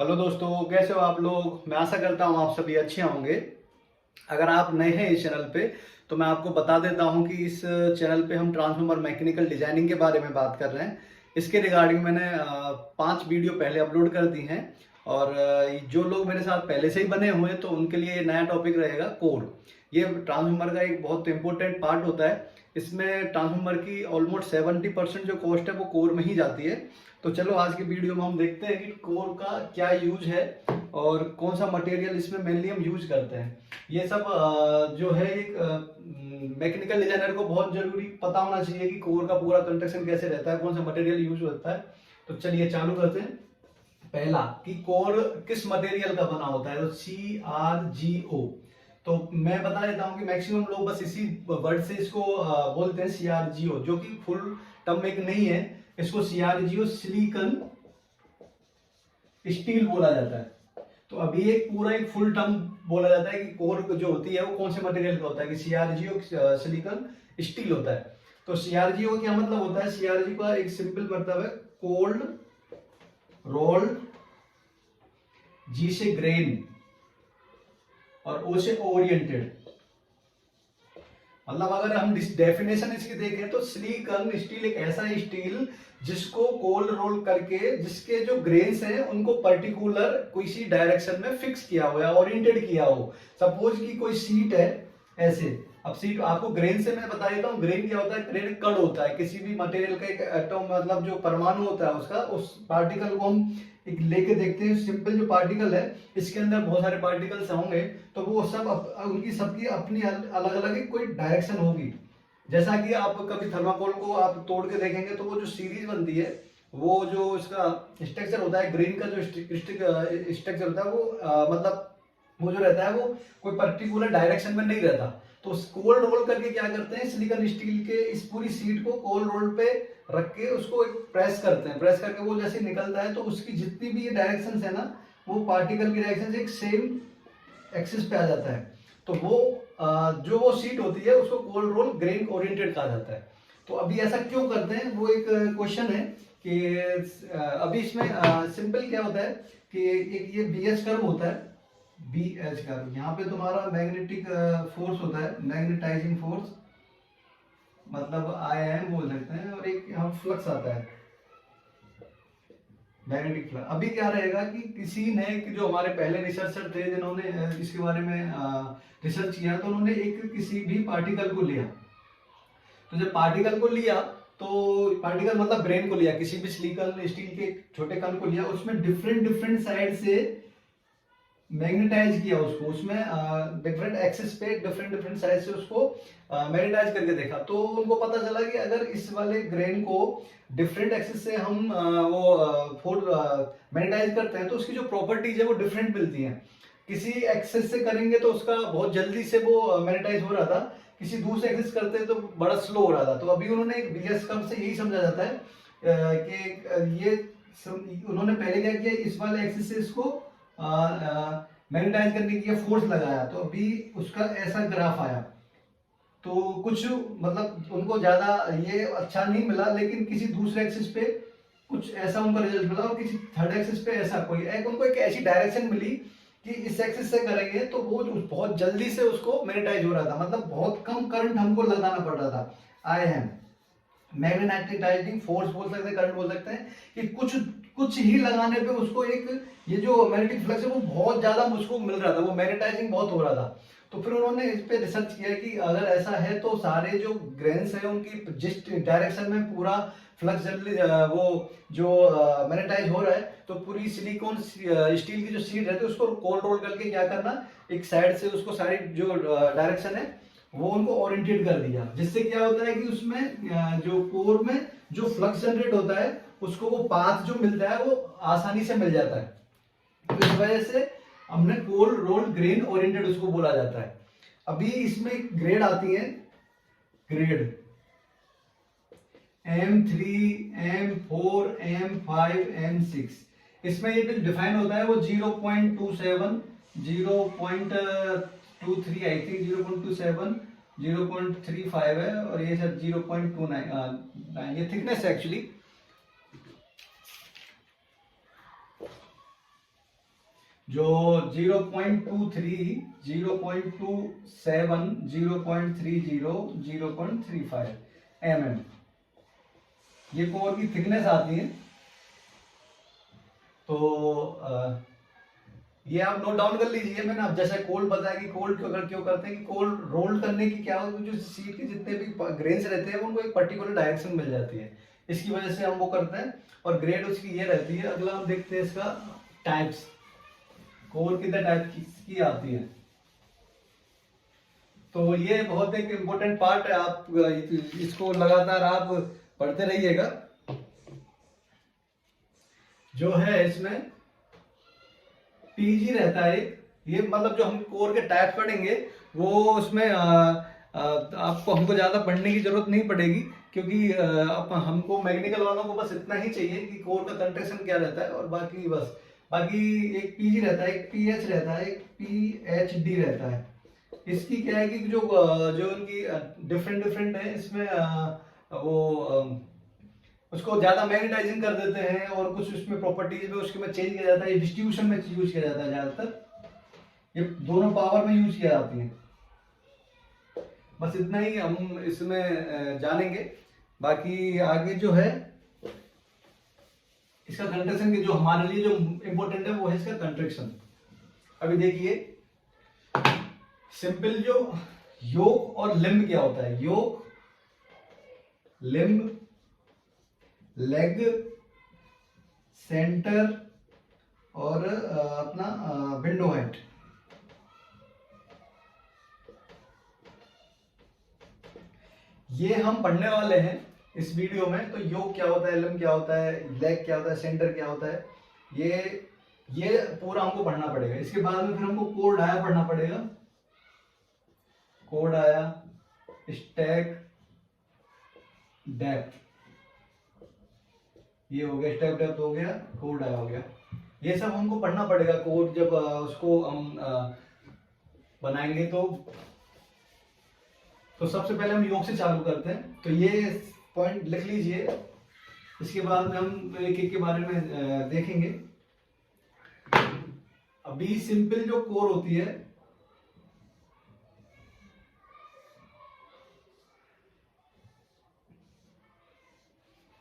Hello दोस्तों, कैसे हो आप लोग। मैं आशा करता हूँ आप सभी अच्छे होंगे। अगर आप नए हैं इस चैनल पे तो मैं आपको बता देता हूँ कि इस चैनल पे हम ट्रांसफॉर्मर मैकेनिकल डिजाइनिंग के बारे में बात कर रहे हैं। इसके रिगार्डिंग मैंने 5 वीडियो पहले अपलोड कर दी हैं। और जो लोग मेरे साथ पहले से ही बने हुए हैं तो उनके लिए ये नया टॉपिक रहेगा, कोर। ये ट्रांसफॉर्मर का एक बहुत इंपॉर्टेंट पार्ट होता है। इसमें ट्रांसफॉर्मर की ऑलमोस्ट 70% जो कॉस्ट है वो कोर में ही जाती है। तो चलो आज की वीडियो में हम देखते हैं कि कोर का क्या यूज है और कौन सा मटेरियल इसमें मेनली हम यूज करते हैं। ये सब जो है एक मैकेनिकल डिजाइनर को बहुत जरूरी पता होना चाहिए कि कोर का पूरा कंस्ट्रक्शन कैसे रहता है, कौन सा मटेरियल यूज होता है। तो चलिए चालू करते हैं। पहला कि कोर किस मटेरियल का बना होता है, तो CrGO। तो मैं बता देता हूँ कि मैक्सिमम लोग बस इसी वर्ड से इसको बोलते हैं CrGO, जो कि फुल टर्म एक नहीं है। इसको CrGO सिलिकॉन स्टील बोला जाता है। तो अभी एक पूरा एक फुल टर्म बोला जाता है कि कोर जो होती है वो कौन से मटेरियल का होता है, कि CrGO सिलिकॉन स्टील होता है। तो CrGO क्या मतलब होता है? CrGO का एक सिंपल मतलब है कोल्ड रोल्ड, G से ग्रेन और O से ओरिएंटेड। मतलब अगर हम डेफिनेशन इसकी देखें तो सिलिकॉन स्टील एक ऐसा स्टील जिसको कोल्ड रोल करके जिसके जो ग्रेन्स हैं उनको पर्टिकुलर किसी डायरेक्शन में फिक्स किया हुआ है, ओरिएंटेड किया हो। सपोज कि कोई सीट है ऐसे। अब सीट आपको ग्रेन से मैं बता देता हूँ। ग्रेन क्या होता है? ग्रेन कण होता है किसी भी मटेरियल का, एक एटम मतलब जो परमाणु होता है उसका, उस पार्टिकल को हम एक लेके देखते हैं। सिंपल जो पार्टिकल है इसके अंदर बहुत सारे पार्टिकल्स होंगे, तो वो सब उनकी सबकी अपनी अलग अलग कोई डायरेक्शन होगी। जैसा कि आप कभी थर्माकोल को आप तोड़ के देखेंगे तो वो जो सीरीज बनती है, वो जो इसका स्ट्रक्चर होता है, ग्रेन का जो स्ट्रक्चर होता है वो मतलब वो जो रहता है वो कोई पर्टिकुलर डायरेक्शन में नहीं रहता। तो कोल्ड रोल करके क्या करते हैं, सिलिकॉन स्टील के इस पूरी सीट को कोल्ड रोल पे रख के उसको एक प्रेस करते हैं। प्रेस करके वो जैसे निकलता है तो उसकी जितनी भी ये डायरेक्शन है ना, वो पार्टिकल की डायरेक्शन एक सेम एक्सिस पे आ जाता है। तो वो जो वो सीट होती है उसको कोल्ड रोल ग्रेन ओरिएंटेड कहा जाता है। तो अभी ऐसा क्यों करते हैं वो एक क्वेश्चन है कि अभी इसमें सिंपल क्या होता है कि एक ये BH कर्व होता है। BH कर्व यहाँ पे तुम्हारा मैग्नेटिक फोर्स होता है, मैग्नेटाइजिंग फोर्स मतलब IM बोल सकते हैं। और एक यहाँ फ्लक्स आता है, मैग्नेटिक फ्लक्स। अभी क्या रहेगा कि किसी ने कि जो हमारे पहले रिसर्चर थे जिन्होंने इसके बारे में रिसर्च किया, तो उन्होंने एक किसी भी पार्टिकल को लिया। तो जब पार्टिकल को लिया तो पार्टिकल मतलब ब्रेन को लिया, किसी भी सिलिकॉन स्टील के छोटे कण को लिया, उसमें डिफरेंट डिफरेंट साइड से मैग्नेटाइज किया उसको। उसमें डिफरेंट एक्सिस पे डिफरेंट डिफरेंट साइड से उसको मैग्नेटाइज करके देखा। तो उनको पता चला कि अगर इस वाले ग्रेन को डिफरेंट एक्सिस से हम मैग्नेटाइज करते हैं तो उसकी जो प्रॉपर्टीज है वो डिफरेंट मिलती हैं। किसी एक्सिस से करेंगे तो उसका बहुत जल्दी से वो मैग्नेटाइज हो रहा था, किसी दूसरे एक्सिस करते हैं तो बड़ा स्लो हो रहा था। तो अभी उन्होंने एक BS कर्व से यही समझा जाता है कि ये उन्होंने पहले क्या किया, इस वाले एक्सिस से इसको मैग्नेटाइज करने की फोर्स लगाया तो अभी उसका ऐसा ग्राफ आया। तो कुछ मतलब उनको ज्यादा ये अच्छा नहीं मिला, लेकिन किसी दूसरे एक्सिस पे कुछ ऐसा उनका रिजल्ट मिला और किसी थर्ड एक्सिस पे ऐसा कोई उनको एक ऐसी डायरेक्शन मिली कि इस एक्सिस से करेंगे तो वो बहुत जल्दी से उसको मैग्नेटाइज हो रहा था। मतलब बहुत कम करंट हमको लगाना पड़ रहा था। IM मैग्नेटाइजिंग फोर्स बोल सकते हैं, करंट बोल सकते हैं, कि कुछ कुछ ही लगाने पे उसको एक ये जो मैग्नेटिक फ्लक्स है वो बहुत ज्यादा उसको मिल रहा था, वो मैग्नेटाइजिंग बहुत हो रहा था। तो फिर उन्होंने इस पे रिसर्च किया कि अगर ऐसा है तो सारे जो ग्रेन्स है उनकी जिस डायरेक्शन में पूरा फ्लक्स जल्दी वो जो मैग्नेटाइज हो रहा है, तो पूरी सिलिकॉन स्टील की जो सीट रहती है उसको कोल्ड रोल करके क्या करना, एक साइड से उसको सारी जो डायरेक्शन है वो उनको ओरिएंटेड कर दिया। जिससे क्या होता है कि उसमें जो कोर में जो फ्लक्स जनरेट होता है उसको वो पाथ जो मिलता है वो आसानी से मिल जाता है। तो इस वजह से हमने कोल्ड रोल ग्रेन ओरिएंटेड उसको बोला जाता है। अभी इसमें ग्रेड आती है, grade M3, M4, M5, M6। इसमें ये जो डिफाइन होता है वो 0.27, 0.23 आई थिंक, 0.27, 0.35 है और ये सर 0.29 ये थिकनेस है एक्चुअली। जो 0.23, 0.27, 0.30, 0.35 mm ये कोर की थिकनेस आती है। तो ये आप नोट डाउन कर लीजिए। मैंने अब जैसे कोल्ड बताया कि कोल्ड क्यों करते हैं कि कोल्ड रोल करने की क्या होती है, जो सीट के जितने भी ग्रेन्स रहते हैं उनको एक पर्टिकुलर डायरेक्शन मिल जाती है, इसकी वजह से हम वो करते हैं। और ग्रेड उसकी ये रहती है। अगला हम देखते हैं इसका टाइप्स, कोर कितने टाइप की आती है। तो ये बहुत एक इम्पोर्टेंट पार्ट है, आप इसको लगातार आप पढ़ते रहिएगा। जो है इसमें पीजी रहता है, ये मतलब जो हम कोर के टाइप पढ़ेंगे वो उसमें आपको हमको ज्यादा पढ़ने की जरूरत नहीं पड़ेगी, क्योंकि अब हमको मैकेनिकल वालों को बस इतना ही चाहिए कि कोर का कंट्रेक्शन क्या रहता है, और बाकी बस बाकी एक पीजी रहता है, एक पीएच रहता है, एक पीएचडी रहता है। इसकी क्या है कि जो जो उनकी डिफरेंट डिफरेंट है, इसमें वो उसको ज्यादा मैग्नेटाइजिंग कर देते हैं, और कुछ उसमें प्रॉपर्टीज में उसके में चेंज किया जाता है, डिस्ट्रीब्यूशन में यूज किया जाता है ज्यादातर। ये दोनों पावर में यूज किया जाती है। बस इतना ही हम इसमें जानेंगे। बाकी आगे जो है इसका कंट्रैक्शन के जो हमारे लिए जो इंपॉर्टेंट है वो है इसका कंट्रैक्शन। अभी देखिए सिंपल जो योक और लिम्ब क्या होता है। योक, लिम्ब, लेग, सेंटर और अपना विंडो हेड। ये हम पढ़ने वाले हैं इस वीडियो में। तो योक क्या होता है, लिम्ब क्या होता है, लेग क्या होता है, सेंटर क्या होता है, ये पूरा हमको पढ़ना पड़ेगा। इसके बाद में फिर हमको कोर डाया पढ़ना पड़ेगा। कोर डाया, स्टैक, डेप्थ, ये हो गया स्टेप डेप्थ हो गया, कोर डाया हो गया। ये सब हमको पढ़ना पड़ेगा कोड जब उसको हम बनाएंगे। तो सबसे पहले हम योग से चालू करते हैं। तो ये पॉइंट लिख लीजिए, इसके बाद में हम एक एक के बारे में देखेंगे। अभी सिंपल जो कोर होती है,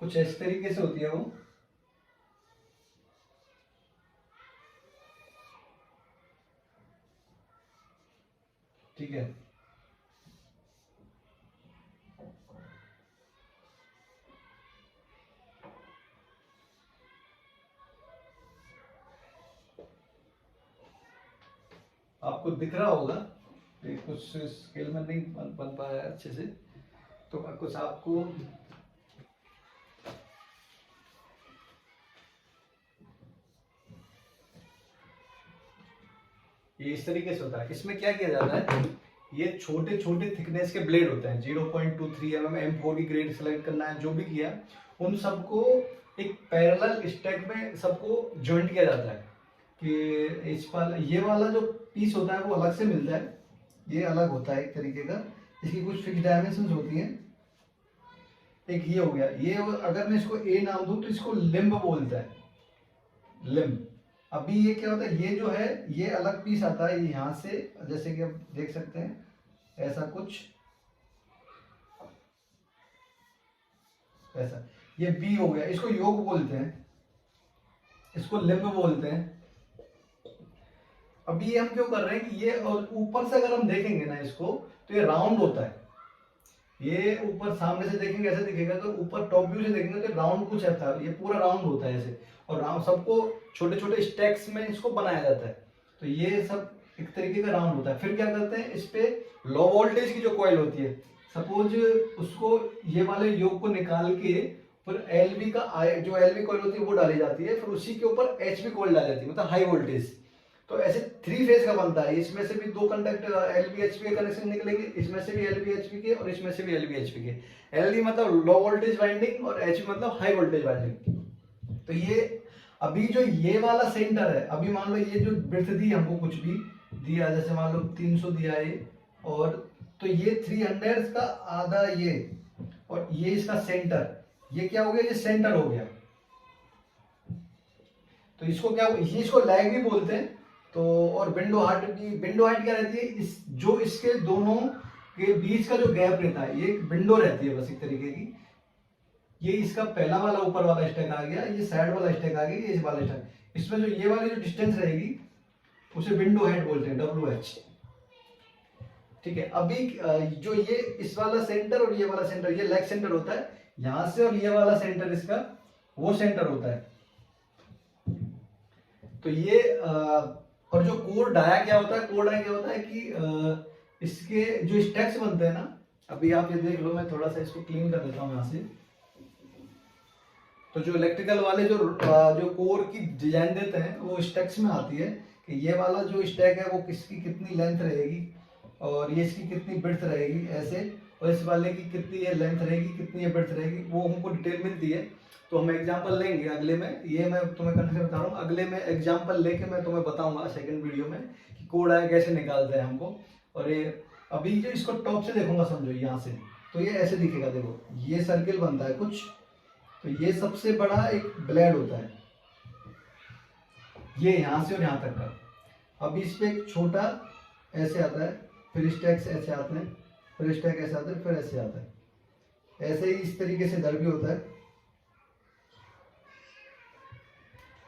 कुछ इस तरीके से होती है वो। ठीक है, आपको दिख रहा होगा, कुछ स्केल में नहीं बन पाया अच्छे से। तो कुछ आपको ये इस तरीके से होता है। इसमें क्या किया जाता है, ये छोटे छोटे थिकनेस के ब्लेड होते हैं। 0.23 mm M4 की ग्रेड सेलेक्ट करना है, जो भी किया उन सबको एक पैरेलल स्टैक में सबको जॉइंट किया जाता है। कि इस पर ये वाला जो पीस होता है वो अलग से मिलता है, ये अलग होता है एक तरीके का। इसकी कुछ फिक्स डायमेंशंस होती हैं। एक ये हो गया, ये अगर मैं इसको ए नाम दूं तो इसको लिम्ब बोलता है, लिम्ब। अभी ये क्या होता है, ये जो है ये अलग पीस आता है यहाँ से, जैसे कि आप देख सकते हैं ऐसा कुछ, ऐसा। ये बी हो गया, इसको योग बोलते हैं, इसको लिम्ब बोलते हैं। अभी ये हम क्यों कर रहे हैं कि ये, और ऊपर से अगर हम देखेंगे ना इसको, तो ये राउंड होता है। ये ऊपर सामने से देखेंगे ऐसे दिखेगा, तो ऊपर टॉप व्यू से देखेंगे तो राउंड कुछ ऐसा, ये पूरा राउंड होता है ऐसे। और राउंड सबको छोटे छोटे स्टैक्स में इसको बनाया जाता है। तो ये सब एक तरीके का राउंड होता है। फिर क्या करते हैं, इस पे लो वोल्टेज की जो कॉइल होती है, सपोज उसको ये वाले योग को निकाल के फिर एलवी का जो एलवी कॉइल होती है वो डाली जाती है, फिर उसी के ऊपर एचवी कॉइल डाली जाती है, मतलब हाई वोल्टेज। तो ऐसे 3 फेज का बनता है। इसमें से भी 2 कंडक्टर एलवीएचपी के कनेक्शन निकलेंगे, इसमें से भी एलवीएचपी के और इसमें से भी एलवीएचपी के। एलवी मतलब लो वोल्टेज वाइंडिंग और एचवी मतलब हाई वोल्टेज वाइंडिंग। तो ये अभी जो ये वाला सेंटर है, अभी मान लो ये जो ब्रेड्थ दी हमको कुछ भी दिया, जैसे मान लो 300 दिया ये, और तो ये 300 का आधा ये, और ये इसका सेंटर, ये क्या हो गया, ये सेंटर हो गया। तो इसको क्या, इसको लैग भी बोलते हैं। तो और विंडो हाइट क्या रहती है, जो इसके दोनों के बीच का जो गैप रहता है, ये विंडो रहती है बस एक तरीके की। ये इसका पहला वाला ऊपर वाला स्टैक आ गया, ये साइड वाला स्टैक आ गया, ये वाला स्टैक, इसमें जो ये वाली जो डिस्टेंस रहेगी उसे विंडो हाइट बोलते हैं, WH। ठीक है, अभी जो ये इस वाला सेंटर और ये वाला सेंटर, ये लेग सेंटर होता है यहां से, और ये वाला सेंटर इसका वो सेंटर होता है। तो ये और जो कोर डाया क्या होता है, कोर डाया क्या होता है कि इसके जो स्टैक्स बनते हैं ना, अभी आप ये देख लो, मैं थोड़ा सा इसको क्लीन कर देता हूं यहां से। तो जो इलेक्ट्रिकल वाले जो कोर की डिजाइन देते हैं वो स्टैक्स में आती है कि ये वाला जो स्टैक है वो किसकी कितनी लेंथ रहेगी और ये इसकी कितनी ब्रेड्थ रहेगी ऐसे, और इस वाले की कितनी ये लेंथ रहेगी, कितनी ये ब्रेड्थ रहेगी, वो हमको डिटेल मिलती है। तो हम एग्जांपल लेंगे अगले में, ये मैं तुम्हें कंसेप्ट बता रहा हूँ, अगले में एग्जांपल लेके मैं तुम्हें बताऊंगा सेकंड वीडियो में कि कोड आया कैसे निकालते हैं हमको। और ये अभी जो इसको टॉप से देखूंगा समझो यहाँ से, तो ये ऐसे दिखेगा, देखो ये सर्किल बनता है कुछ, तो ये सबसे बड़ा एक ब्लेड होता है, ये यहाँ से और यहाँ तक का। अब इस पे एक छोटा ऐसे आता है, फिर स्टैक्स ऐसे आते हैं, फिर स्टैक ऐसे आता है, फिर ऐसे आता है, ऐसे ही इस तरीके से इधर भी होता है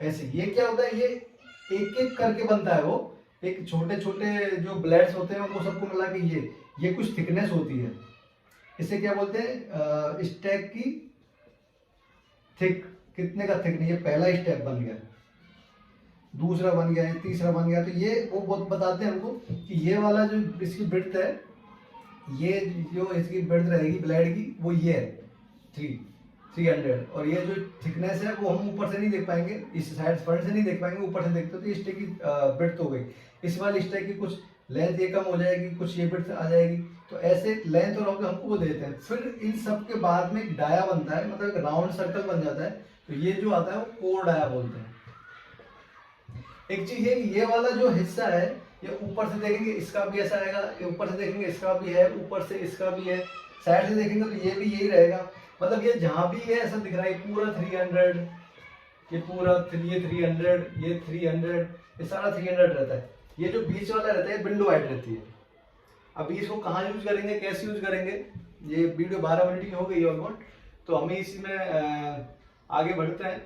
ऐसे। ये क्या होता है, ये एक एक करके बनता है, वो एक छोटे छोटे जो ब्लेड्स होते हैं वो सबको मिला के ये कुछ थिकनेस होती है, इसे क्या बोलते हैं, स्टैक की थिक, कितने का थिक, नहीं ये पहला स्टेप बन गया, दूसरा बन गया, तीसरा बन गया। तो ये वो बहुत बताते हैं हमको कि ये वाला जो इसकी ब्रेड्थ है, ये जो इसकी ब्रेड्थ रहेगी ब्लेड की वो ये है 300, और ये जो थिकनेस है वो हम ऊपर से नहीं देख पाएंगे, इस साइड फ्रंट से नहीं देख पाएंगे, ऊपर से देखते तो स्टेक की ब्रेड्थ हो गई। इस वाले स्टेक की कुछ लेंथ ये कम हो जाएगी, कुछ ये ब्रेड्थ आ जाएगी, तो ऐसे लेंथ और हमको वो देते हैं। फिर इन सब के बाद में एक डाया बनता है, मतलब एक राउंड सर्कल बन जाता है, तो ये जो आता है वो कोर डाया बोलते हैं। एक चीज है कि ये वाला जो हिस्सा है, ये ऊपर से देखेंगे इसका भी ऐसा आएगा, ये ऊपर से देखेंगे इसका भी है, ऊपर से इसका भी है, साइड से देखेंगे तो ये भी यही रहेगा, मतलब ये जहां भी है ऐसा दिख रहा है पूरा 300, ये पूरा ये 300, ये 300, ये सारा 300 रहता है। ये जो बीच वाला रहता है विंडो हाइट रहती है। अभी इसको कहाँ यूज करेंगे, कैसे यूज करेंगे, ये वीडियो 12 मिनट की हो गई ऑलमोस्ट, तो हमें इसी में आगे बढ़ते हैं।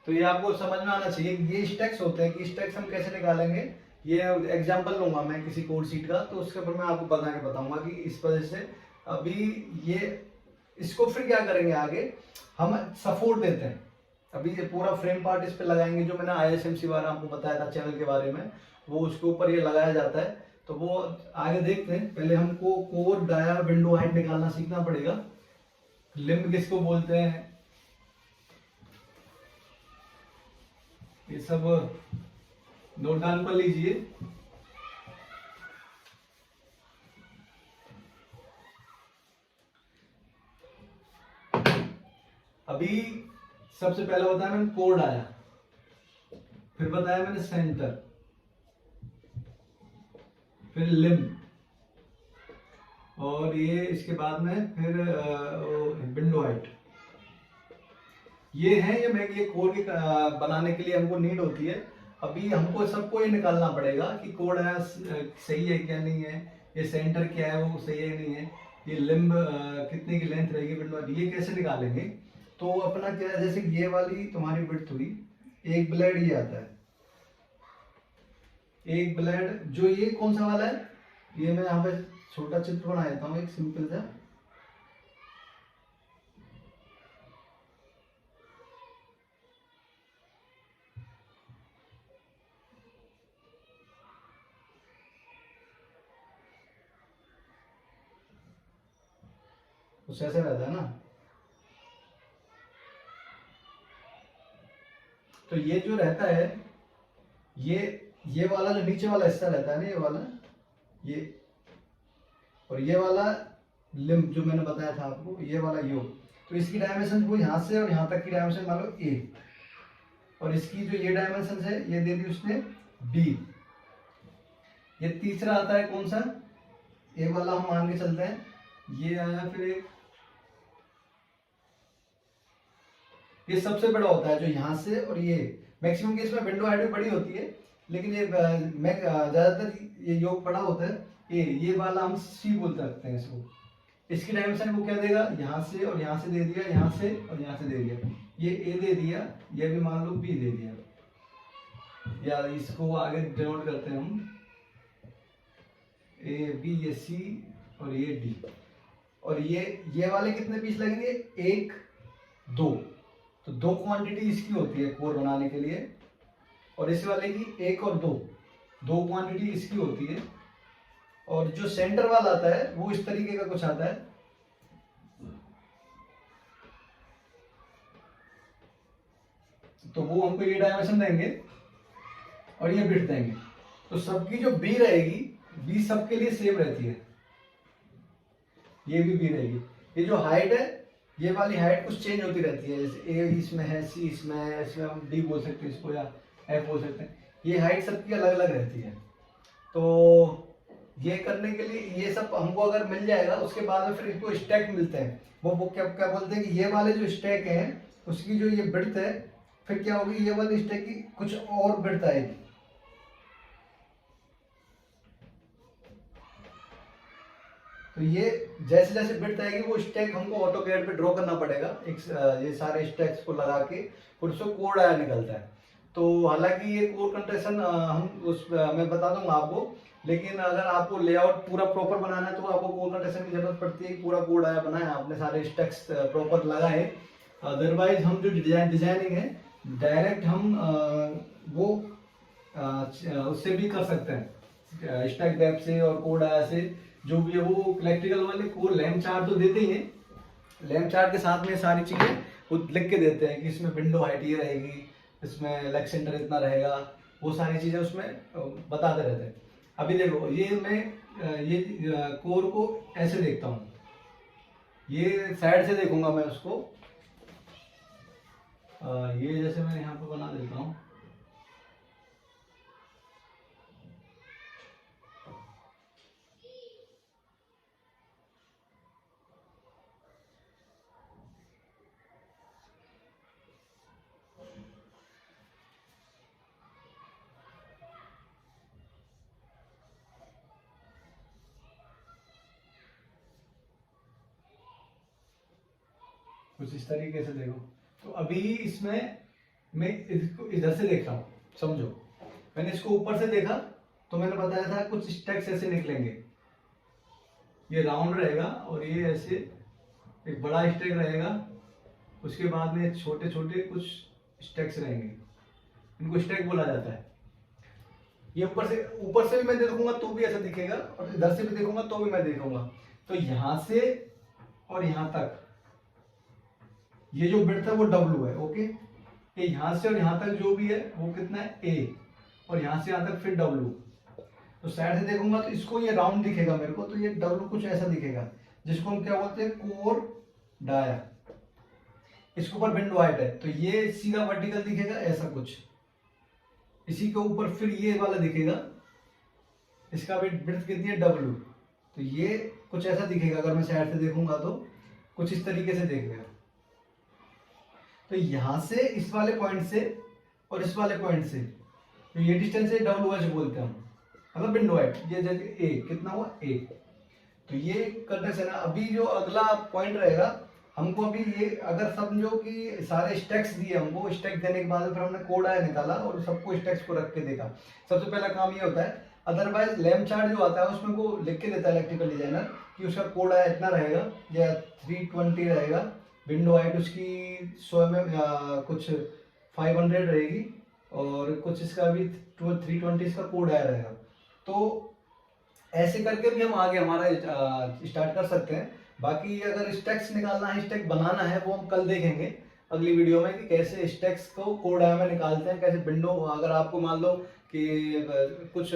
तो ये आपको समझ में आना चाहिए कि ये स्टैक्स होते हैं, कि स्टैक्स हम कैसे निकालेंगे। ये एग्जांपल लूंगा मैं किसी कोड शीट का, तो उसके ऊपर मैं आपको बता के बताऊंगा कि इस वजह से अभी ये इसको फिर क्या करेंगे आगे, हम सपोर्ट देते हैं। अभी ये पूरा फ्रेम पार्ट इस पे लगाएंगे, जो मैंने ISMC बारे आपको बताया था चैनल के बारे में, वो उसके ऊपर ये लगाया जाता है। तो वो आगे देखते हैं, पहले हमको कोर डाया विंडो हाइट निकालना सीखना पड़ेगा, लिम्ब किसको बोलते हैं, ये सब नोट डाउन कर लीजिए। अभी सबसे पहले बताया मैंने कोर डाया, फिर बताया मैंने सेंटर, फिर लिम्ब, और ये इसके बाद में फिर विंडो हाइट। ये है, ये कोड के बनाने के लिए हमको नीड होती है। अभी हमको सबको ये निकालना पड़ेगा कि कोड है सही है क्या नहीं है, ये सेंटर क्या है वो सही है नहीं है, ये लिम्ब कितने की लेंथ रहेगी विंडो, ये कैसे निकालेंगे। तो अपना क्या है, जैसे ये वाली तुम्हारी विड्थ हुई, एक ब्लेड ये आता है, एक ब्लेड जो ये कौन सा वाला है, ये मैं यहाँ पे छोटा चित्र बना देता हूँ एक सिंपल सा। कुछ ऐसा रहता है ना, तो ये जो रहता है, ये वाला जो नीचे वाला हिस्सा रहता है ना, ये वाला, ये और ये वाला लिम्ब जो मैंने बताया था आपको, ये वाला यो, तो इसकी डायमेंशन वो यहाँ से और यहाँ तक की डायमेंशन मान लो A, और इसकी जो ये डायमेंशन है ये दे दी उसने B। ये तीसरा आता है कौन सा, ए वाला हम मान के चलते हैं, ये आया फिर एक, ये सबसे बड़ा होता है जो यहाँ से, और ये मैक्सिमम केस में विंडो हाइट भी बड़ी होती है, लेकिन ये मैं ज्यादातर ये योग बड़ा होता है। ये वाला हम सी बोल सकते हैं इसको। इसकी डायमेंशन वो क्या देगा, यहाँ से और यहाँ से दे दिया, यहाँ से और यहाँ से दे दिया, ये ए दे दिया, ये भी मान लो बी दे दिया, या इसको आगे डिनोट करते हैं हम ए बी, ये सी और ये डी। और ये वाले कितने पीस लगेंगे, 1 2, तो 2 क्वांटिटी इसकी होती है कोर बनाने के लिए, और इस वाले की 1 और 2 क्वांटिटी इसकी होती है। और जो सेंटर वाला आता है वो इस तरीके का कुछ आता है, तो वो हमको ये डायमेंशन देंगे और ये बिट देंगे। तो सबकी जो बी रहेगी, बी सबके लिए सेम रहती है, ये भी बी रहेगी। ये जो हाइट है, ये वाली हाइट कुछ चेंज होती रहती है, जैसे ए इसमें है, सी इसमें है, इसमें हम डी बोल सकते हैं इसको, या एफ बोल सकते हैं। ये हाइट सबकी अलग अलग रहती है। तो ये करने के लिए ये सब हमको अगर मिल जाएगा, उसके बाद में फिर इसको स्टैक मिलते हैं। वो क्या क्या बोलते हैं कि ये वाले जो स्टैक हैं उसकी जो ये बिड्थ है, फिर क्या होगी, ये वाली स्टैक की कुछ और बिड्थ आएगी। तो ये जैसे जैसे बिड्थ आएगी वो स्टैक हमको ऑटोकैड पे ड्रॉ करना पड़ेगा, ये सारे स्टैक्स को लगा के, फिर उसको कोड आया निकलता है। तो हालांकि ये कोड कंस्ट्रक्शन मैं बता दूंगा आपको, लेकिन अगर आपको लेआउट पूरा प्रॉपर बनाना है तो आपको कोड कंस्ट्रक्शन की जरूरत पड़ती है। पूरा कोड आया बनाया आपने, सारे स्टैक्स प्रॉपर लगाए, अदरवाइज हम जो डिजाइनिंग है डायरेक्ट हम वो उससे भी कर सकते हैं, स्टैक डेप से और कोड आया से, जो भी है वो इलेक्ट्रिकल वाले कोड लैम्प चार्ट तो देते ही हैं। लैम्प चार्ट के साथ में सारी चीजें वो लिख के देते हैं कि इसमें विंडो हाइट ये रहेगी, इसमें लेग सेंटर इतना रहेगा, वो सारी चीजें उसमें बताते रहते हैं। अभी देखो ये मैं ये कोर को ऐसे देखता हूँ, ये साइड से देखूंगा मैं उसको, ये जैसे मैं यहाँ पे बना देता हूँ, कुछ इस तरीके से देखो। तो अभी इसमें मैं इसको इधर से देख रहा हूँ, समझो मैंने इसको ऊपर से देखा तो मैंने बताया था कुछ स्टैक्स ऐसे निकलेंगे, ये राउंड रहेगा और ये ऐसे एक बड़ा स्टैक रहेगा, उसके बाद में छोटे छोटे कुछ स्टैक्स रहेंगे, इनको स्टैक बोला जाता है। ये ऊपर से भी मैं देखूंगा तो भी ऐसा दिखेगा, और इधर से भी देखूंगा तो भी मैं देखूंगा। तो यहां से और यहां तक ये जो बिड्थ है वो W है, ओके। ये यहां से और यहां तक जो भी है वो कितना है, A, और यहां से यहां तक फिर W। तो साइड से देखूंगा तो इसको ये राउंड दिखेगा मेरे को, तो ये W कुछ ऐसा दिखेगा, जिसको हम क्या बोलते हैं, कोर डाया। इसके ऊपर विंडो हाइट है तो ये सीधा वर्टिकल दिखेगा ऐसा कुछ, इसी के ऊपर फिर ये वाला दिखेगा, इसका भी विड्थ कितनी है, W। तो ये कुछ ऐसा दिखेगा, अगर मैं साइड से देखूंगा तो कुछ इस तरीके से दिखेगा। तो यहां से इस वाले पॉइंट से और इस वाले पॉइंट से, तो ये डिस्टेंस है WH बोलते हैं हम, मतलब विंडो हाइट। ये जैसे A कितना हुआ, A। तो ये कंडीशन है। अभी जो अगला पॉइंट रहेगा, हमको अभी ये अगर समझो कि सारे स्टैक्स दिए हमको, स्टैक देने के बाद फिर हमने कोड आया निकाला और सबको स्टैक्स को रख के देखा, सबसे पहला काम ये होता है। अदरवाइज लैम्प चार्ट जो आता है उसमें वो लिख के देता है इलेक्ट्रिकल डिजाइनर कि उसका कोड आया इतना रहेगा या 320 रहेगा, विंडो हाइट उसकी 100 mm कुछ 500 रहेगी, और कुछ इसका भी 320 का कोड आया रहेगा। तो ऐसे करके भी हम आगे हमारा स्टार्ट कर सकते हैं। बाकी अगर स्टैक्स निकालना है, स्टैक बनाना है, वो हम कल देखेंगे अगली वीडियो में कि कैसे स्टैक्स को कोड आया में निकालते हैं, कैसे विंडो, अगर आपको मान लो कि कुछ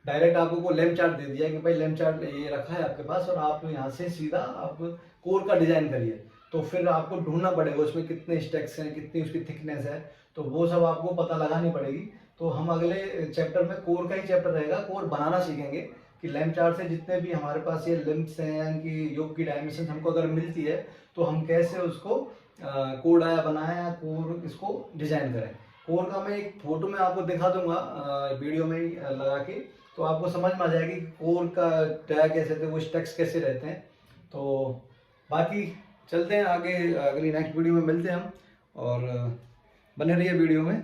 डायरेक्ट आपको लैम्प चार्ट दे दिया कि भाई लैम्प चार्ट ये रखा है आपके पास और आप यहाँ से सीधा आप कोर का डिजाइन करिए, तो फिर आपको ढूंढना पड़ेगा उसमें कितने स्टैक्स हैं, कितनी उसकी थिकनेस है, तो वो सब आपको पता लगानी पड़ेगी। तो हम अगले चैप्टर में कोर का ही चैप्टर रहेगा, कोर बनाना सीखेंगे कि लैम्प चार्ट से जितने भी हमारे पास ये लिम्ब्स हैं कि योग की डायमेंशन हमको अगर मिलती है तो हम कैसे उसको कोड आया बनाएं या कोर इसको डिजाइन करें। कोर का मैं एक फोटो में आपको दिखा दूंगा वीडियो में ही लगा के, तो आपको समझ में आ जाएगी कि कोर का टैग कैसे थे, वो स्टैक्स कैसे रहते हैं। तो बाकी चलते हैं आगे, अगली नेक्स्ट वीडियो में मिलते हैं हम, और बने रहिए वीडियो में।